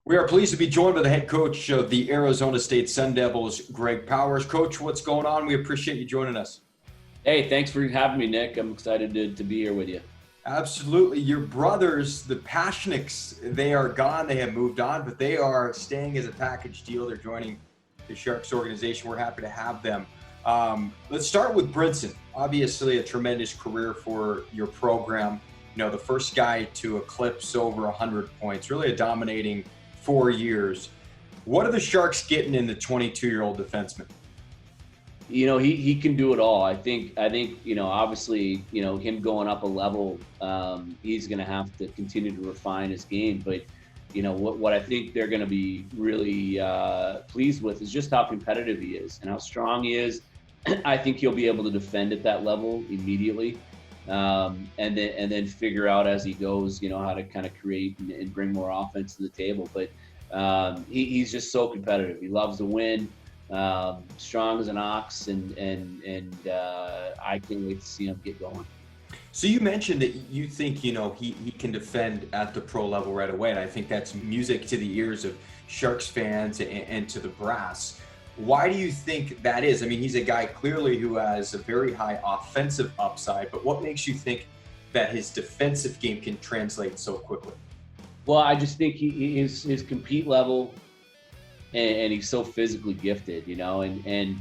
We are pleased to be joined by the head coach of the Arizona State Sun Devils, Greg Powers. Coach, what's going on? We appreciate you joining us. Hey, thanks for having me, Nick. I'm excited to be here with you. Absolutely. Your brothers, the Pasicichnuks, they are gone. They have moved on, but they are staying as a package deal. They're joining the Sharks organization. We're happy to have them. Let's start with Brinson. Obviously, a tremendous career for your program. You know, the first guy to eclipse over 100 points, really a dominating 4 years. What are the Sharks getting in the 22-year-old defenseman? You know, he can do it all. I think, you know, obviously, you know, him going up a level, he's going to have to continue to refine his game. But, you know, what I think they're going to be really pleased with is just how competitive he is and how strong he is. I think he'll be able to defend at that level immediately, and then figure out as he goes, you know, how to kind of create and bring more offense to the table. But he's just so competitive. He loves to win. Strong as an ox, and I can't wait to see him get going. So you mentioned that you think, you know, he can defend at the pro level right away, and I think that's music to the ears of Sharks fans and to the brass. Why do you think that is? I mean, he's a guy clearly who has a very high offensive upside, but what makes you think that his defensive game can translate so quickly? Well, I just think his compete level, and he's so physically gifted, you know, and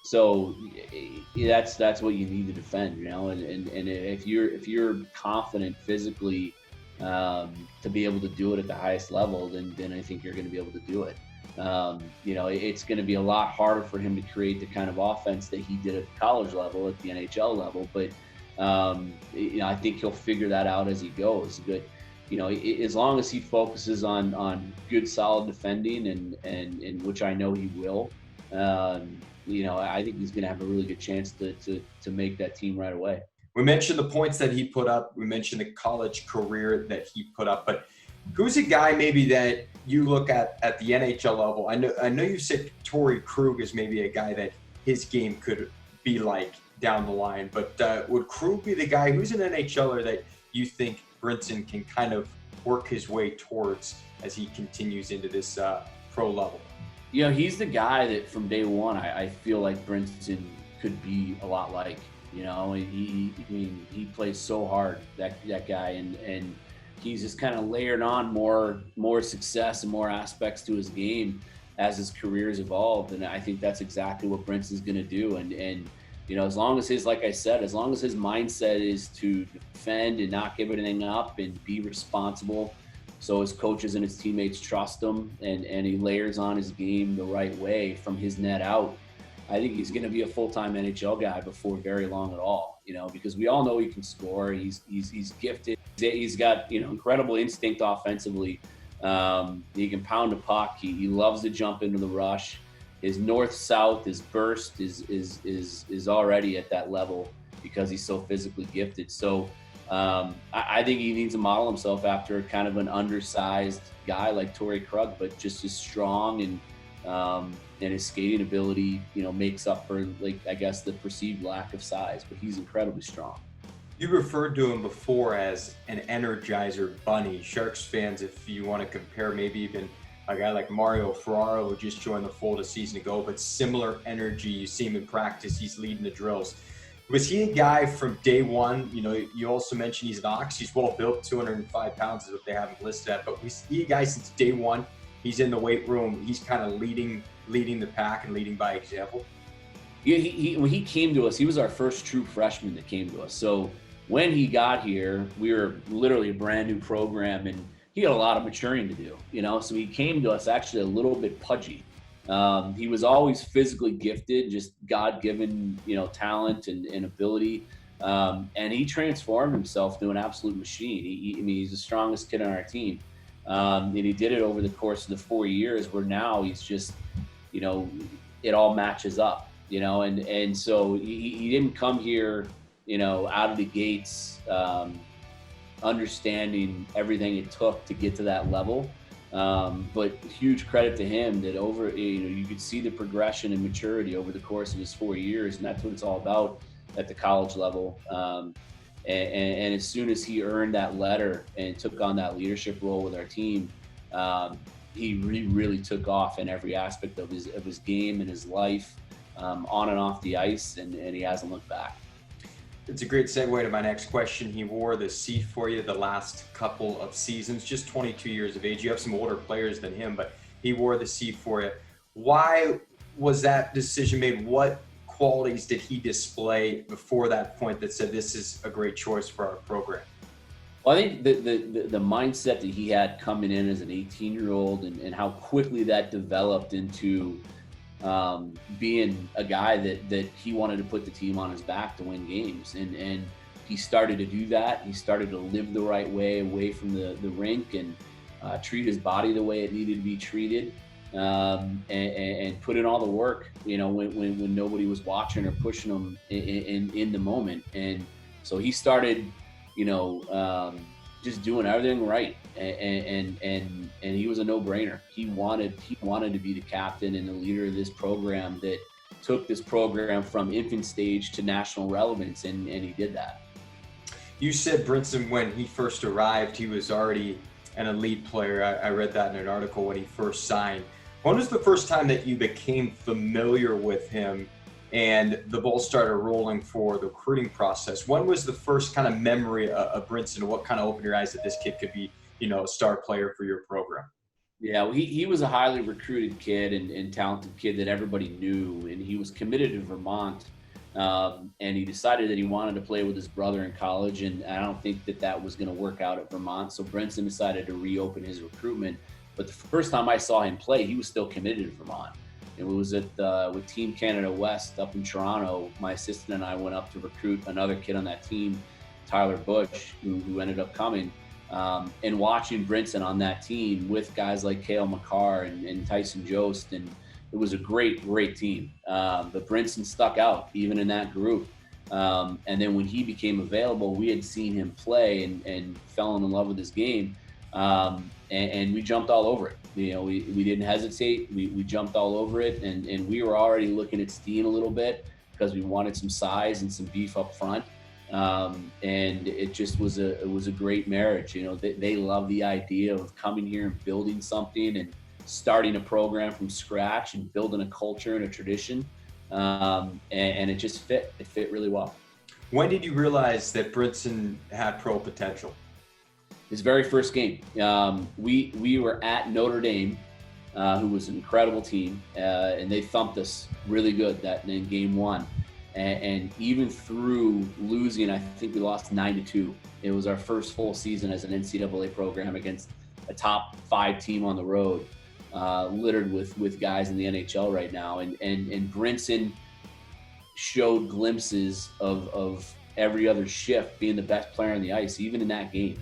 so that's what you need to defend, you know, and if you're confident physically to be able to do it at the highest level, then I think you're going to be able to do it. You know, it's going to be a lot harder for him to create the kind of offense that he did at the college level, at the NHL level, but you know, I think he'll figure that out as he goes. But you know, as long as he focuses on good, solid defending, and which I know he will, you know, I think he's going to have a really good chance to make that team right away. We mentioned the points that he put up. We mentioned the college career that he put up. But who's a guy maybe that you look at the NHL level? I know you said Torrey Krug is maybe a guy that his game could be like down the line. But would Krug be the guy who's an NHLer that you think Brinson can kind of work his way towards as he continues into this pro level? You know, he's the guy that from day one, I feel like Brinson could be a lot like, you know, he plays so hard, that guy, and he's just kind of layered on more success and more aspects to his game as his career's evolved. And I think that's exactly what Brinson's going to do. And you know, as long as his mindset is to defend and not give anything up and be responsible, so his coaches and his teammates trust him, and he layers on his game the right way from his net out, I think he's going to be a full-time NHL guy before very long at all. You know, because we all know he can score. He's gifted. He's got, you know, incredible instinct offensively. He can pound a puck. He loves to jump into the rush. His north-south, his burst is already at that level because he's so physically gifted. So I think he needs to model himself after kind of an undersized guy like Torrey Krug, but just as strong, and his skating ability, you know, makes up for, like, I guess, the perceived lack of size. But he's incredibly strong. You referred to him before as an Energizer bunny. Sharks fans, if you want to compare maybe even a guy like Mario Ferraro, who just joined the fold a season ago, but similar energy. You see him in practice. He's leading the drills. Was he a guy from day one? You know, you also mentioned he's an ox. He's well built, 205 pounds is what they have him listed at. But was he a guy since day one? He's in the weight room. He's kind of leading the pack and leading by example. Yeah, when he came to us, he was our first true freshman that came to us. So when he got here, we were literally a brand new program, and he had a lot of maturing to do, you know, so he came to us actually a little bit pudgy. He was always physically gifted, just God-given, you know, talent and ability. And he transformed himself to an absolute machine. I mean, he's the strongest kid on our team. And he did it over the course of the 4 years, where now he's just, you know, it all matches up, you know, and so he didn't come here, you know, out of the gates, understanding everything it took to get to that level. But huge credit to him that you could see the progression and maturity over the course of his 4 years, and that's what it's all about at the college level. And as soon as he earned that letter and took on that leadership role with our team, he really took off in every aspect of his game and his life, on and off the ice, and he hasn't looked back. It's a great segue to my next question. He wore the C for you the last couple of seasons, just 22 years of age. You have some older players than him, but he wore the C for you. Why was that decision made? What qualities did he display before that point that said this is a great choice for our program? Well, I think the mindset that he had coming in as an 18-year-old, and how quickly that developed into being a guy that he wanted to put the team on his back to win games, and he started to do that. He started to live the right way away from the rink, and treat his body the way it needed to be treated, and put in all the work, when nobody was watching or pushing him in the moment. And so he started, just doing everything right, and he was a no-brainer. He wanted to be the captain and the leader of this program that took this program from infant stage to national relevance, and he did that. You said Brinson, when he first arrived, he was already an elite player. I read that in an article when he first signed. When was the first time that you became familiar with him and the ball started rolling for the recruiting process? When was the first kind of memory of Brinson? What kind of opened your eyes that this kid could be, a star player for your program? Yeah, well, he was a highly recruited kid and talented kid that everybody knew, and he was committed to Vermont. And he decided that he wanted to play with his brother in college, and I don't think that was going to work out at Vermont. So Brinson decided to reopen his recruitment. But the first time I saw him play, he was still committed to Vermont. It was with Team Canada West up in Toronto. My assistant and I went up to recruit another kid on that team, Tyler Bush, who ended up coming. And watching Brinson on that team with guys like Cale Makar and Tyson Jost, and it was a great team. But Brinson stuck out even in that group. And then when he became available, we had seen him play and fell in love with his game. And we jumped all over it. We didn't hesitate. We jumped all over it, and we were already looking at Steenn a little bit because we wanted some size and some beef up front. And it just was a great marriage. They love the idea of coming here and building something and starting a program from scratch and building a culture and a tradition. And it just fit. It fit really well. When did you realize that Brinson had pro potential? His very first game. We were at Notre Dame, who was an incredible team, and they thumped us really good in game one. And even through losing, I think we lost 9-2. It was our first full season as an NCAA program against a top 5 team on the road, littered with guys in the NHL right now. And Brinson showed glimpses of every other shift being the best player on the ice, even in that game.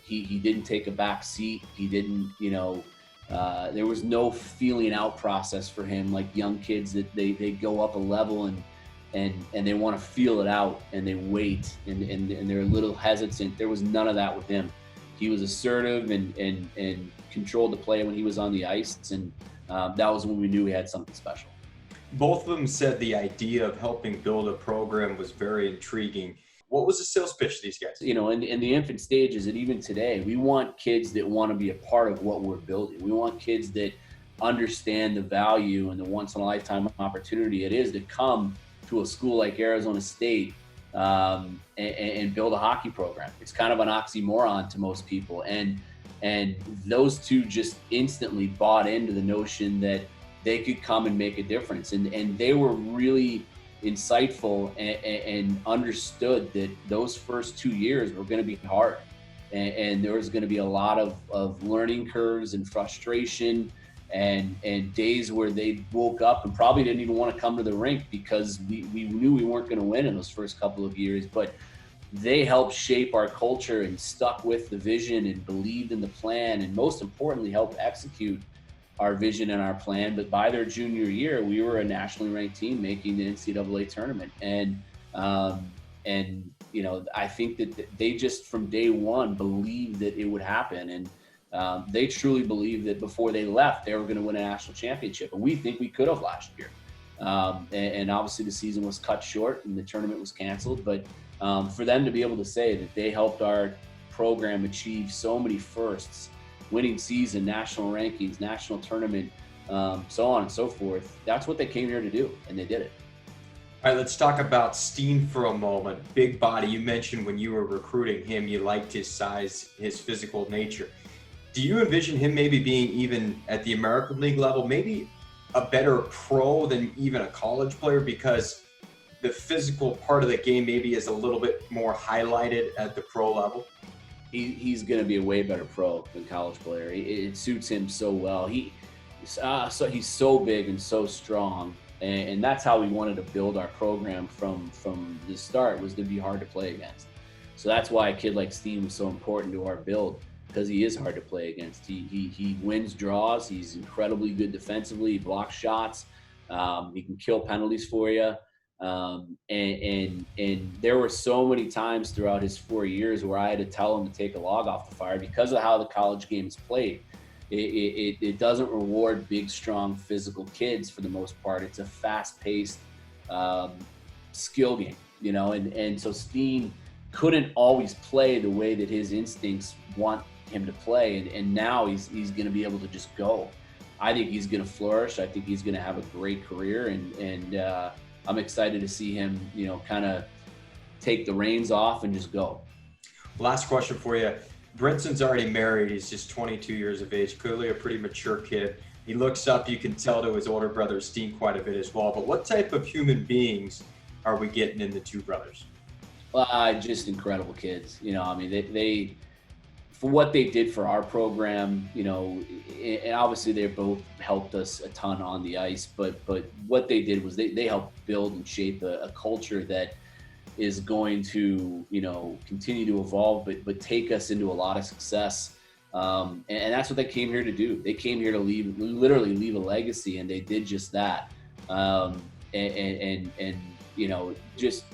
He didn't take a back seat. He didn't, there was no feeling out process for him like young kids that they go up a level and they want to feel it out, and they wait and they're a little hesitant. There was none of that with him. He was assertive and controlled the play when he was on the ice, and that was when we knew we had something special. Both of them said the idea of helping build a program was very intriguing. What was the sales pitch to these guys? In the infant stages, and even today, we want kids that want to be a part of what we're building. We want kids that understand the value and the once-in-a-lifetime opportunity it is to come to a school like Arizona State and build a hockey program. It's kind of an oxymoron to most people. And those two just instantly bought into the notion that they could come and make a difference. And they were really insightful and understood that those first 2 years were going to be hard. And there was going to be a lot of learning curves and frustration and days where they woke up and probably didn't even want to come to the rink because we knew we weren't going to win in those first couple of years. But they helped shape our culture and stuck with the vision and believed in the plan, and most importantly, helped execute our vision and our plan. But by their junior year, we were a nationally ranked team making the NCAA tournament. And I think that they just from day one believed that it would happen. And they truly believed that before they left, they were going to win a national championship. And we think we could have last year. And obviously the season was cut short and the tournament was canceled. But for them to be able to say that they helped our program achieve so many firsts winning season, national rankings, national tournament, so on and so forth. That's what they came here to do, and they did it. All right, let's talk about Steenn for a moment. Big body. You mentioned when you were recruiting him, you liked his size, his physical nature. Do you envision him maybe being even at the American League level, maybe a better pro than even a college player, because the physical part of the game maybe is a little bit more highlighted at the pro level? He's going to be a way better pro than college player. It suits him so well. He's so big and so strong. And that's how we wanted to build our program from the start, was to be hard to play against. So that's why a kid like Steenn was so important to our build, because he is hard to play against. He wins draws. He's incredibly good defensively. He blocks shots. He can kill penalties for you. And there were so many times throughout his 4 years where I had to tell him to take a log off the fire because of how the college game is played. It doesn't reward big, strong, physical kids for the most part. It's a fast-paced skill game, you know, and so Steenn couldn't always play the way that his instincts want him to play, and now he's going to be able to just go. I think he's going to flourish. I think he's going to have a great career, and I'm excited to see him, you know, kind of take the reins off and just go. Last question for you. Brinson's already married. He's just 22 years of age, clearly a pretty mature kid. He looks up, you can tell, to his older brother Steenn quite a bit as well. But what type of human beings are we getting in the two brothers? Just incredible kids. You know, I mean, they for what they did for our program, you know, and obviously they both helped us a ton on the ice, but what they did was they helped build and shape a culture that is going to, you know, continue to evolve, but take us into a lot of success. And that's what they came here to do. They came here to literally leave a legacy, and they did just that. And you know, just,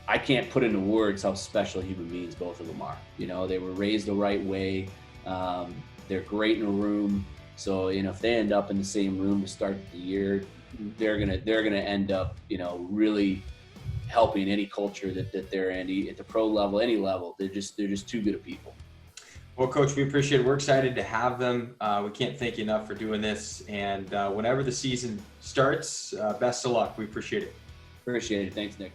I can't put into words how special human beings both of them are. You know, they were raised the right way. They're great in a room. So, you know, if they end up in the same room to start the year, they're gonna end up, you know, really helping any culture that they're in, at the pro level, any level. They're just too good of people. Well, Coach, we appreciate it. We're excited to have them. We can't thank you enough for doing this. And whenever the season starts, best of luck. We appreciate it. Appreciate it. Thanks, Nick.